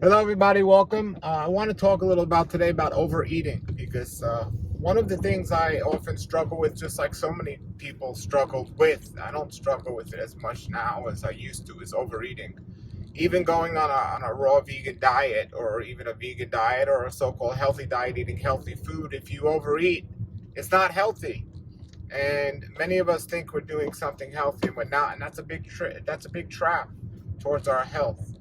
Hello, everybody. Welcome. I want to talk a little about today about overeating because one of the things I often struggle with, just like so many people struggled with, I don't struggle with it as much now as I used to, is overeating. Even going on a raw vegan diet or even a vegan diet or a so-called healthy diet, eating healthy food, if you overeat, it's not healthy. And many of us think we're doing something healthy and we're not, and that's a big trap towards our health.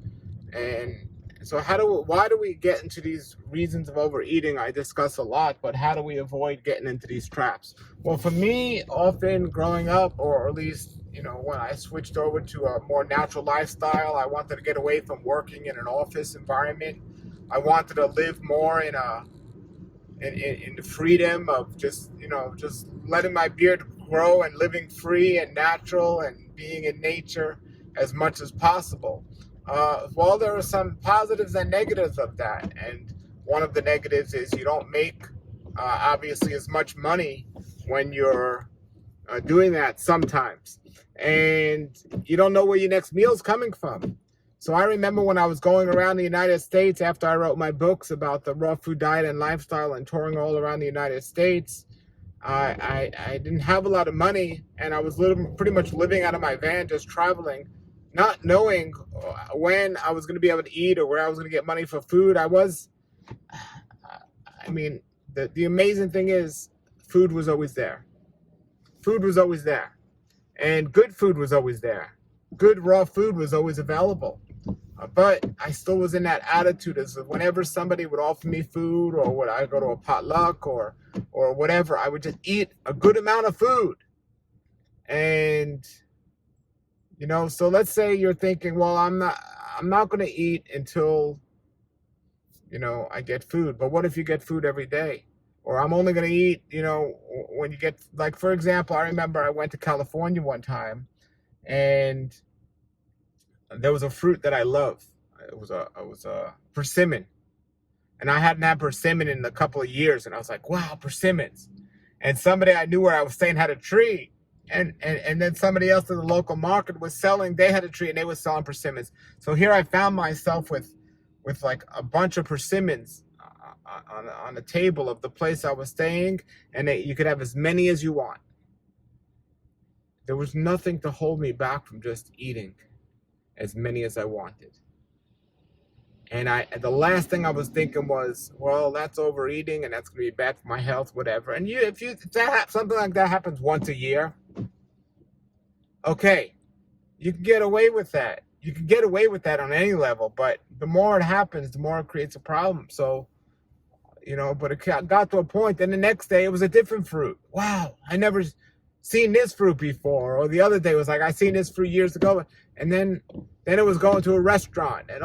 And so why do we get into these reasons of overeating? I discuss a lot, but how do we avoid getting into these traps? Well, for me, often growing up, or at least, when I switched over to a more natural lifestyle, I wanted to get away from working in an office environment. I wanted to live more in the freedom of just letting my beard grow and living free and natural and being in nature as much as possible. Well, there are some positives and negatives of that, and one of the negatives is you don't make obviously as much money when you're doing that sometimes, and you don't know where your next meal is coming from. So I remember when I was going around the United States after I wrote my books about the raw food diet and lifestyle and touring all around the United States, I didn't have a lot of money, and I was pretty much living out of my van, just traveling, not knowing when I was going to be able to eat or where I was going to get money for food. The amazing thing is food was always there. Food was always there. And good food was always there. Good raw food was always available. But I still was in that attitude as whenever somebody would offer me food, or would I go to a potluck or whatever, I would just eat a good amount of food. And so let's say you're thinking, well, I'm not going to eat until I get food. But what if you get food every day? Or I'm only going to eat, when you get, like, for example, I remember I went to California one time, and there was a fruit that I love. It was a persimmon, and I hadn't had persimmon in a couple of years, and I was like, wow, persimmons. And somebody I knew where I was staying had a tree, and then somebody else in the local market was selling. They had a tree, and they were selling persimmons. So here I found myself with like a bunch of persimmons on the table of the place I was staying, and you could have as many as you want. There was nothing to hold me back from just eating as many as I wanted. And the last thing I was thinking was, well, that's overeating, and that's going to be bad for my health, whatever. And if something like that happens once a year, okay, you can get away with that. You can get away with that on any level, but the more it happens, the more it creates a problem. So, but it got to a point, then the next day it was a different fruit. Wow, I never seen this fruit before. Or the other day was like, I seen this fruit years ago. And then it was going to a restaurant, and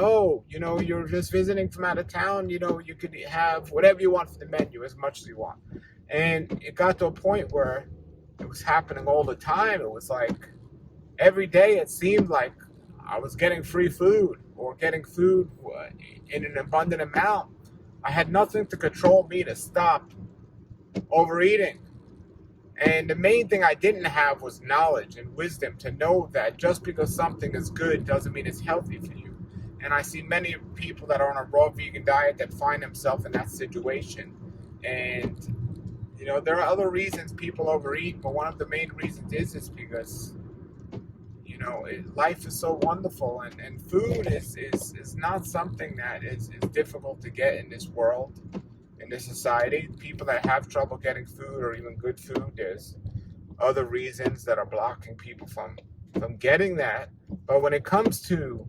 you're just visiting from out of town, you could have whatever you want from the menu, as much as you want. And it got to a point where it was happening all the time. It was like every day it seemed like I was getting free food, or getting food in an abundant amount. I had nothing to control me to stop overeating. And the main thing I didn't have was knowledge and wisdom to know that just because something is good doesn't mean it's healthy for you. And I see many people that are on a raw vegan diet that find themselves in that situation. And, there are other reasons people overeat, but one of the main reasons is because, life is so wonderful, and food is not something that is difficult to get in this world. In this society, people that have trouble getting food, or even good food, there's other reasons that are blocking people from getting that. But when it comes to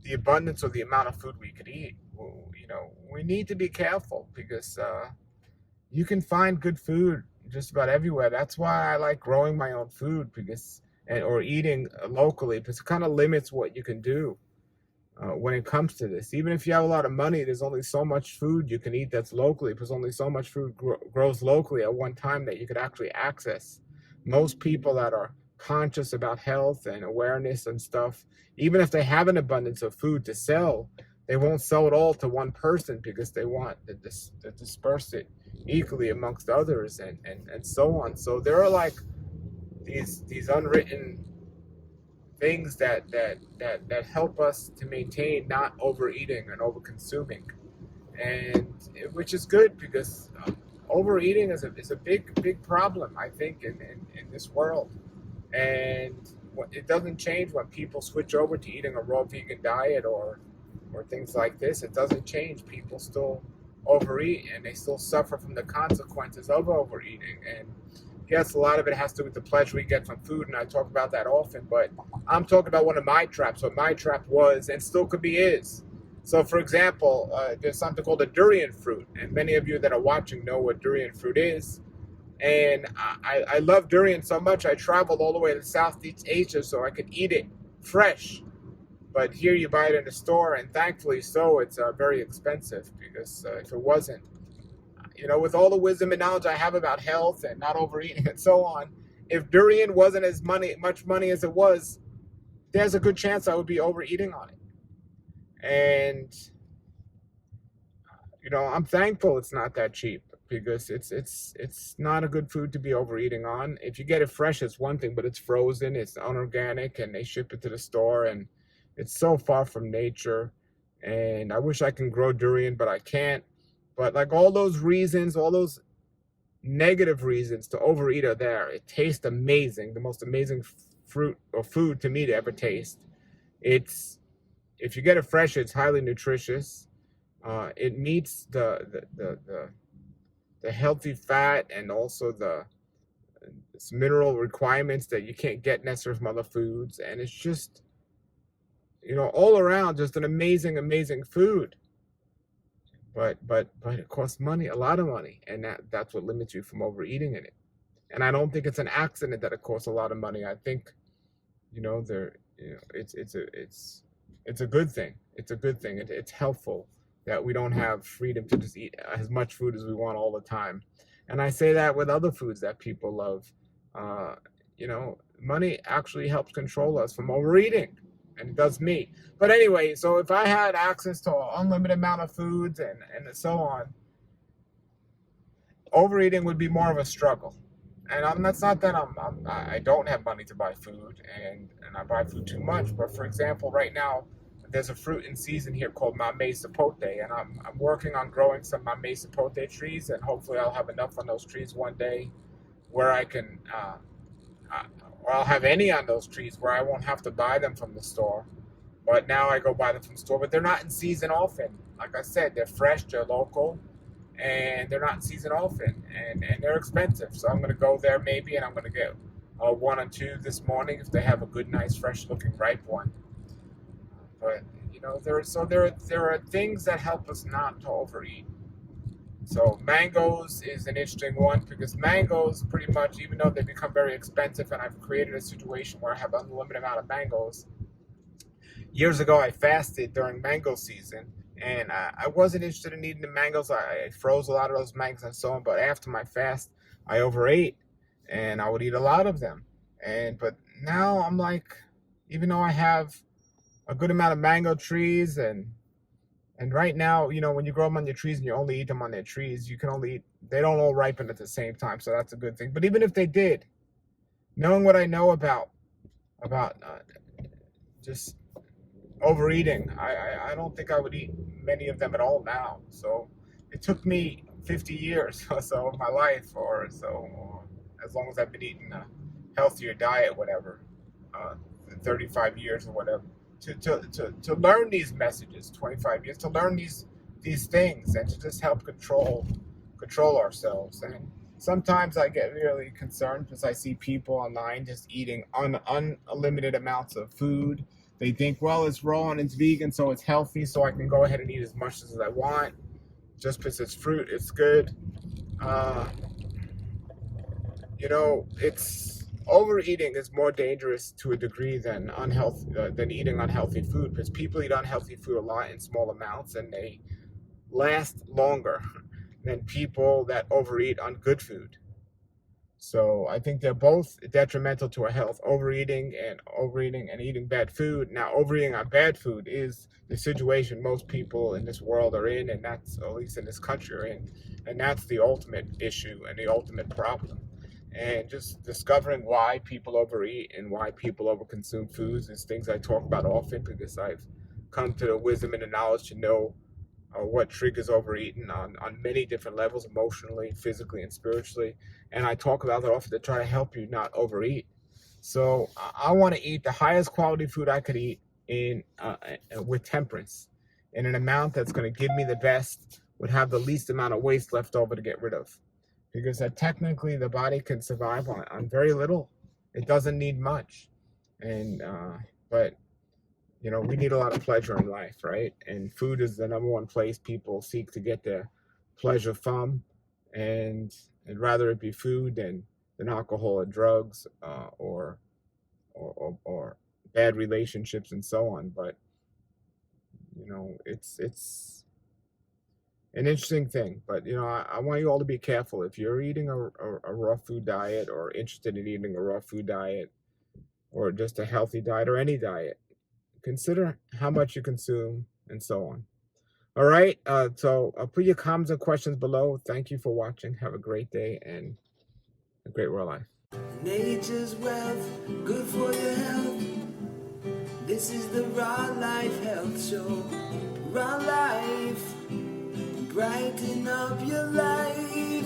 the abundance or the amount of food we could eat, we need to be careful, because you can find good food just about everywhere. That's why I like growing my own food, or eating locally, because it kind of limits what you can do. When it comes to this, even if you have a lot of money, there's only so much food you can eat that's locally, because only so much food grows locally at one time that you could actually access. Most people that are conscious about health and awareness and stuff, even if they have an abundance of food to sell, they won't sell it all to one person, because they want to disperse it equally amongst others, and so on. So there are like these unwritten things that help us to maintain not overeating and overconsuming, and which is good because overeating is a big problem, I think, in this world. And it doesn't change when people switch over to eating a raw vegan diet or things like this. It doesn't change. People still overeat and they still suffer from the consequences of overeating. And yes, a lot of it has to do with the pleasure we get from food, and I talk about that often, but I'm talking about one of my traps. What my trap was and still could be is. So, for example, there's something called a durian fruit, and many of you that are watching know what durian fruit is. And I love durian so much, I traveled all the way to Southeast Asia so I could eat it fresh. But here you buy it in the store, and thankfully so, it's very expensive because if it wasn't, with all the wisdom and knowledge I have about health and not overeating and so on, if durian wasn't as much money as it was, there's a good chance I would be overeating on it. And I'm thankful it's not that cheap because it's not a good food to be overeating on. If you get it fresh, it's one thing, but it's frozen, it's unorganic, and they ship it to the store, and it's so far from nature. And I wish I can grow durian, but I can't. But like all those reasons, all those negative reasons to overeat are there. It tastes amazing, the most amazing fruit or food to me to ever taste. If you get it fresh, it's highly nutritious. It meets the healthy fat and also the mineral requirements that you can't get necessarily from other foods, and it's just all around just an amazing food. But it costs money, a lot of money, and that's what limits you from overeating in it. And I don't think it's an accident that it costs a lot of money. I think it's a good thing. It's a good thing. It's helpful that we don't have freedom to just eat as much food as we want all the time. And I say that with other foods that people love. Money actually helps control us from overeating, and it does me. But anyway, so if I had access to an unlimited amount of foods and so on, overeating would be more of a struggle. And that's not that I don't have money to buy food, and I buy food too much. But for example, right now, there's a fruit in season here called mamey sapote, and I'm working on growing some mamey sapote trees, and hopefully I'll have enough on those trees one day where I can, or I'll have any on those trees where I won't have to buy them from the store. But now I go buy them from the store, but they're not in season often. Like I said, they're fresh, they're local, and they're not in season often, and they're expensive. So I'm going to go there maybe, and I'm going to get one or two this morning if they have a good, nice, fresh-looking, ripe one. But there are things that help us not to overeat. So mangoes is an interesting one because mangoes pretty much, even though they become very expensive, and I've created a situation where I have an unlimited amount of mangoes. Years ago, I fasted during mango season, and I wasn't interested in eating the mangoes. I froze a lot of those mangoes and so on. But after my fast, I overate, and I would eat a lot of them. But now I'm like, even though I have a good amount of mango trees, and right now, when you grow them on your trees and you only eat them on their trees, they don't all ripen at the same time, so that's a good thing. But even if they did, knowing what I know about just overeating, I don't think I would eat many of them at all now. So it took me 50 years or so of my life, or as long as I've been eating a healthier diet, whatever, 35 years or whatever, to learn these messages, 25 years, to learn these things, and to just help control ourselves. And sometimes I get really concerned because I see people online just eating unlimited amounts of food. They think, well, it's raw and it's vegan, so it's healthy, so I can go ahead and eat as much as I want. Just because it's fruit, it's good. Overeating is more dangerous to a degree than eating unhealthy food, because people eat unhealthy food a lot in small amounts, and they last longer than people that overeat on good food. So I think they're both detrimental to our health, overeating and eating bad food. Now, overeating on bad food is the situation most people in this world are in, and that's, at least in this country, are in. And that's the ultimate issue and the ultimate problem. and just discovering why people overeat and why people overconsume foods is things I talk about often, because I've come to the wisdom and the knowledge to know what triggers overeating on many different levels, emotionally, physically, and spiritually. And I talk about that often to try to help you not overeat. So I want to eat the highest quality food I could eat in with temperance, in an amount that's going to give me the best, would have the least amount of waste left over to get rid of. Because technically the body can survive on very little. It doesn't need much. And but we need a lot of pleasure in life, right? And food is the number one place people seek to get their pleasure from, and rather it be food than alcohol or drugs, or bad relationships and so on. But it's an interesting thing. But I want you all to be careful if you're eating a raw food diet, or interested in eating a raw food diet, or just a healthy diet, or any diet. Consider how much you consume and so on. All right. So put your comments and questions below. Thank you for watching. Have a great day and a great real life. Nature's wealth, good for your health. This is the Raw Life Health Show. Raw Life, brighten up your life.